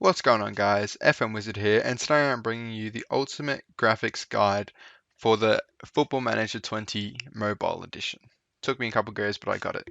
What's going on, guys? FM Wizard here, and today I'm bringing you the ultimate graphics guide for the Football Manager 20 mobile edition. Took me a couple goes, but I got it.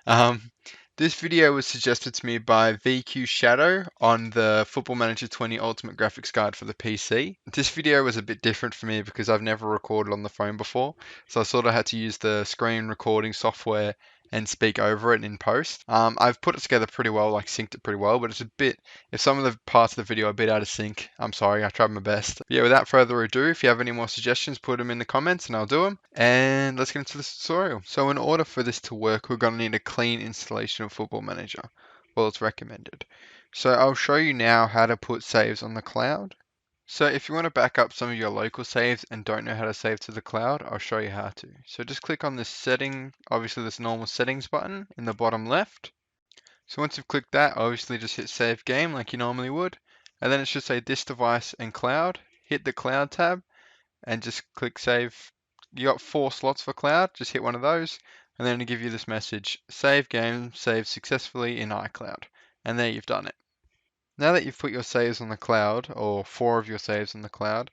Um, this video was suggested to me by VQ Shadow on the Football Manager 20 Ultimate Graphics Guide for the PC. This video was a bit different for me because I've never recorded on the phone before, so I sort of had to use the screen recording software and speak over it in post. I've put it together pretty well, like synced it pretty well, but it's a bit, if some of the parts of the video are a bit out of sync, I'm sorry, I tried my best. But yeah, without further ado, if you have any more suggestions, put them in the comments and I'll do them. And let's get into this tutorial. So in order for this to work, we're going to need a clean installation of Football Manager. Well, it's recommended. So I'll show you now how to put saves on the cloud. So if you want to back up some of your local saves and don't know how to save to the cloud, I'll show you how to. So just click on this setting, obviously this normal settings button in the bottom left. So once you've clicked that, obviously just hit save game like you normally would. And then it should say this device and cloud. Hit the cloud tab and just click save. You got 4 slots for cloud, just hit one of those. And then it'll give you this message, save game, saved successfully in iCloud. And there you've done it. Now that you've put your saves on the cloud, or 4 of your saves on the cloud,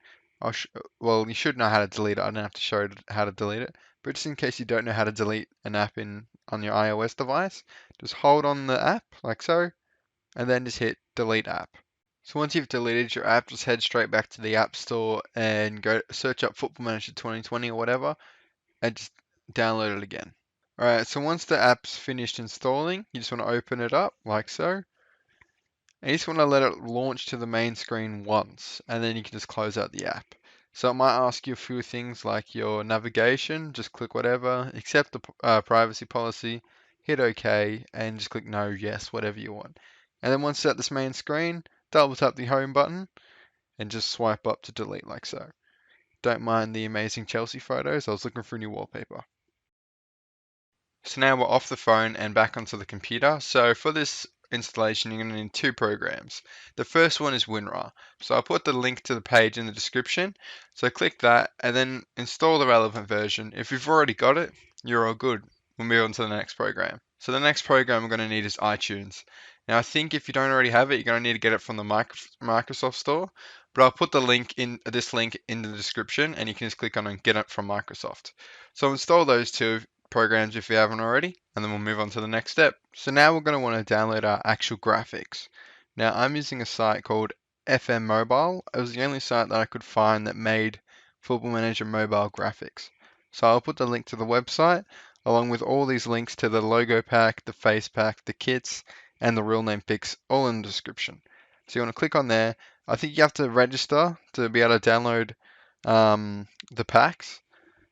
well, you should know how to delete it. I don't have to show how to delete it. But just in case you don't know how to delete an app on your iOS device, just hold on the app like so, and then just hit delete app. So once you've deleted your app, just head straight back to the App Store and go search up Football Manager 2020 or whatever, and just download it again. Alright, so once the app's finished installing, you just want to open it up like so. And you just want to let it launch to the main screen once, and then you can just close out the app. So it might ask you a few things like your navigation, just click whatever, accept the privacy policy, hit OK, and just click no, yes, whatever you want. And then once it's at this main screen, double tap the home button, and just swipe up to delete like so. Don't mind the amazing Chelsea photos, I was looking for a new wallpaper. So now we're off the phone and back onto the computer. So for this installation, you're going to need 2 programs. The first one is WinRAR. So I'll put the link to the page in the description. So click that and then install the relevant version. If you've already got it, you're all good. We'll move on to the next program. So the next program we're going to need is iTunes. Now I think if you don't already have it, you're going to need to get it from the Microsoft Store. But I'll put the link in this link in the description, and you can just click on and get it from Microsoft. So install those 2 programs if you haven't already, and then we'll move on to the next step. So now we're going to want to download our actual graphics. Now I'm using a site called FMMobile. It was the only site that I could find that made Football Manager mobile graphics. So I'll put the link to the website along with all these links to the logo pack, the face pack, the kits, and the real name pics all in the description. So you want to click on there. I think you have to register to be able to download the packs,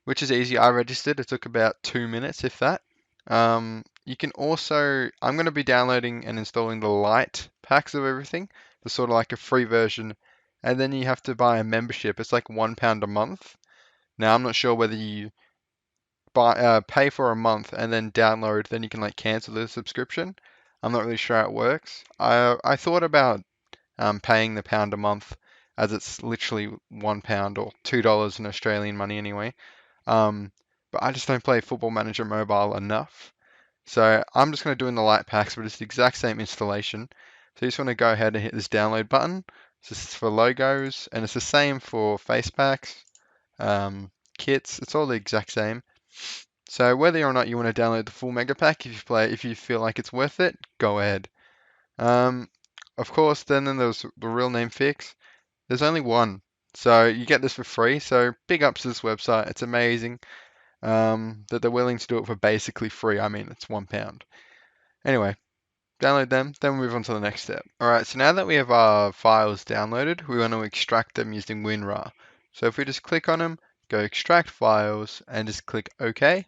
which is easy. I registered. It took about 2 minutes, if that. You can also, I'm going to be downloading and installing the light packs of everything. The sort of like a free version. And then you have to buy a membership. It's like £1 a month. Now, I'm not sure whether you pay for a month and then download, then you can like cancel the subscription. I'm not really sure how it works. I thought about paying the £1 a month, as it's literally £1 or $2 in Australian money anyway. But I just don't play Football Manager Mobile enough. So I'm just going to do in the light packs, but it's the exact same installation. So you just want to go ahead and hit this download button. So this is for logos, and it's the same for face packs, kits. It's all the exact same. So whether or not you want to download the full mega pack, if you feel like it's worth it, go ahead. Of course, then there's the real name fix. There's only one, so you get this for free. So big ups to this website. It's amazing that they're willing to do it for basically free. I mean, it's £1. Anyway, download them, then we'll move on to the next step. Alright, so now that we have our files downloaded, we want to extract them using WinRAR. So if we just click on them, go extract files, and just click OK,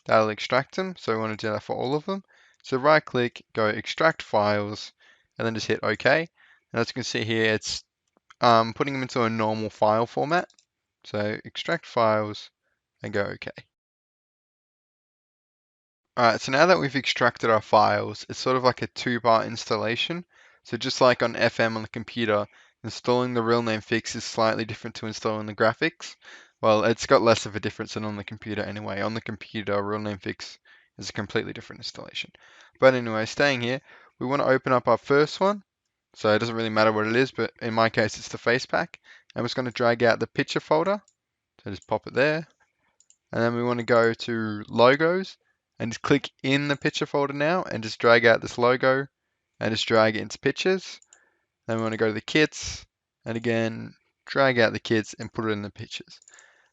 that'll extract them. So we want to do that for all of them. So right click, go extract files, and then just hit OK. And as you can see here, it's putting them into a normal file format. So extract files and go OK. Alright, so now that we've extracted our files, it's sort of like a 2-part installation. So just like on FM on the computer, installing the real name fix is slightly different to installing the graphics. Well, it's got less of a difference than on the computer anyway. On the computer, real name fix is a completely different installation. But anyway, staying here, we want to open up our first one. So it doesn't really matter what it is, but in my case, it's the face pack. I'm just going to drag out the picture folder. So just pop it there. And then we want to go to logos and just click in the picture folder now and just drag out this logo and just drag it into pictures. Then we want to go to the kits and again, drag out the kits and put it in the pictures.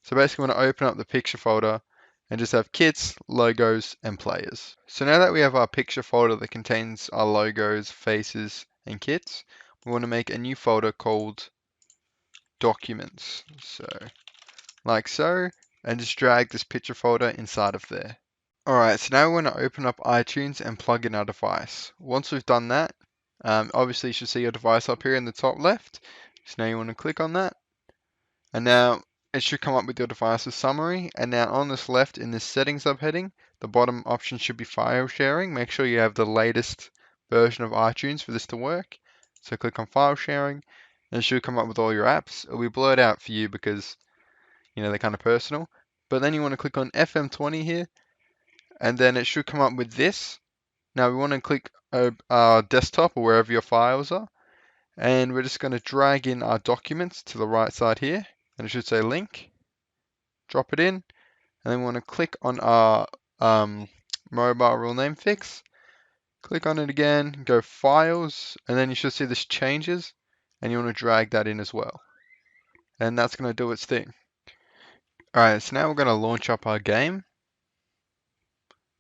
So basically we want to open up the picture folder and just have kits, logos, and players. So now that we have our picture folder that contains our logos, faces, and kits, we want to make a new folder called documents. So like so, and just drag this picture folder inside of there. Alright, so now we want to open up iTunes and plug in our device. Once we've done that, obviously you should see your device up here in the top left. So now you want to click on that. And now it should come up with your device's summary. And now on this left in this settings subheading, the bottom option should be file sharing. Make sure you have the latest version of iTunes for this to work. So click on file sharing and it should come up with all your apps. It'll be blurred out for you because, they're kind of personal. But then you want to click on FM20 here and then it should come up with this. Now we want to click our desktop or wherever your files are. And we're just going to drag in our documents to the right side here. And it should say link. Drop it in. And then we want to click on our mobile real name fix. Click on it again. Go files. And then you should see this changes. And you want to drag that in as well. And that's going to do its thing. Alright, so now we're going to launch up our game.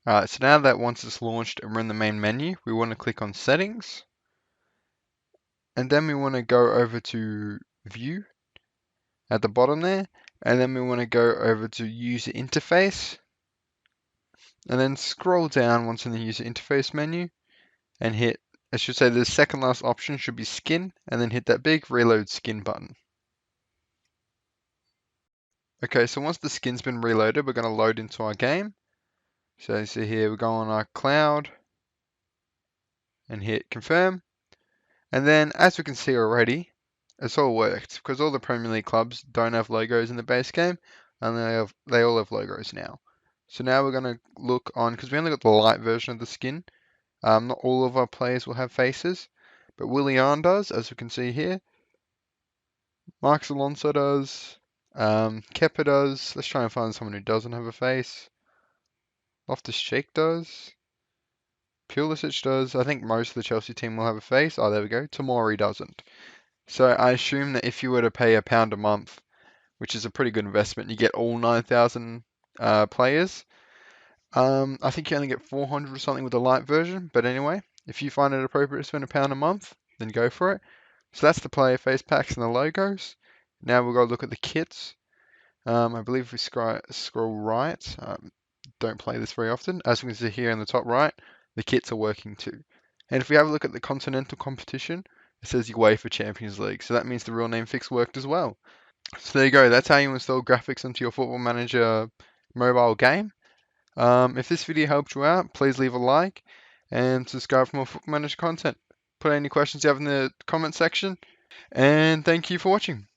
Alright, so now that once it's launched and we're in the main menu, we want to click on settings. And then we want to go over to view at the bottom there. And then we want to go over to user interface. And then scroll down once in the user interface menu and hit, I should say the second last option should be skin, and then hit that big reload skin button. Okay, so once the skin's been reloaded, we're going to load into our game. So you see here, we go on our cloud and hit confirm. And then, as we can see already, it's all worked because all the Premier League clubs don't have logos in the base game, and they all have logos now. So now we're going to look on, because we only got the light version of the skin. Not all of our players will have faces, but Willian does, as we can see here. Marcos Alonso does. Kepa does. Let's try and find someone who doesn't have a face. Loftus-Cheek does. Pulisic does. I think most of the Chelsea team will have a face. Oh, there we go. Tomori doesn't. So I assume that if you were to pay £1 a month, which is a pretty good investment, you get all 9,000 players. I think you only get 400 or something with the light version. But anyway, if you find it appropriate to spend £1 a month, then go for it. So that's the player face packs and the logos. Now we'll go look at the kits. I believe if we scroll right, don't play this very often. As we can see here in the top right, the kits are working too. And if we have a look at the continental competition, it says UEFA Champions League. So that means the real name fix worked as well. So there you go. That's how you install graphics into your Football Manager mobile game. If this video helped you out, please leave a like and subscribe for more Football Manager content. Put any questions you have in the comment section. And thank you for watching.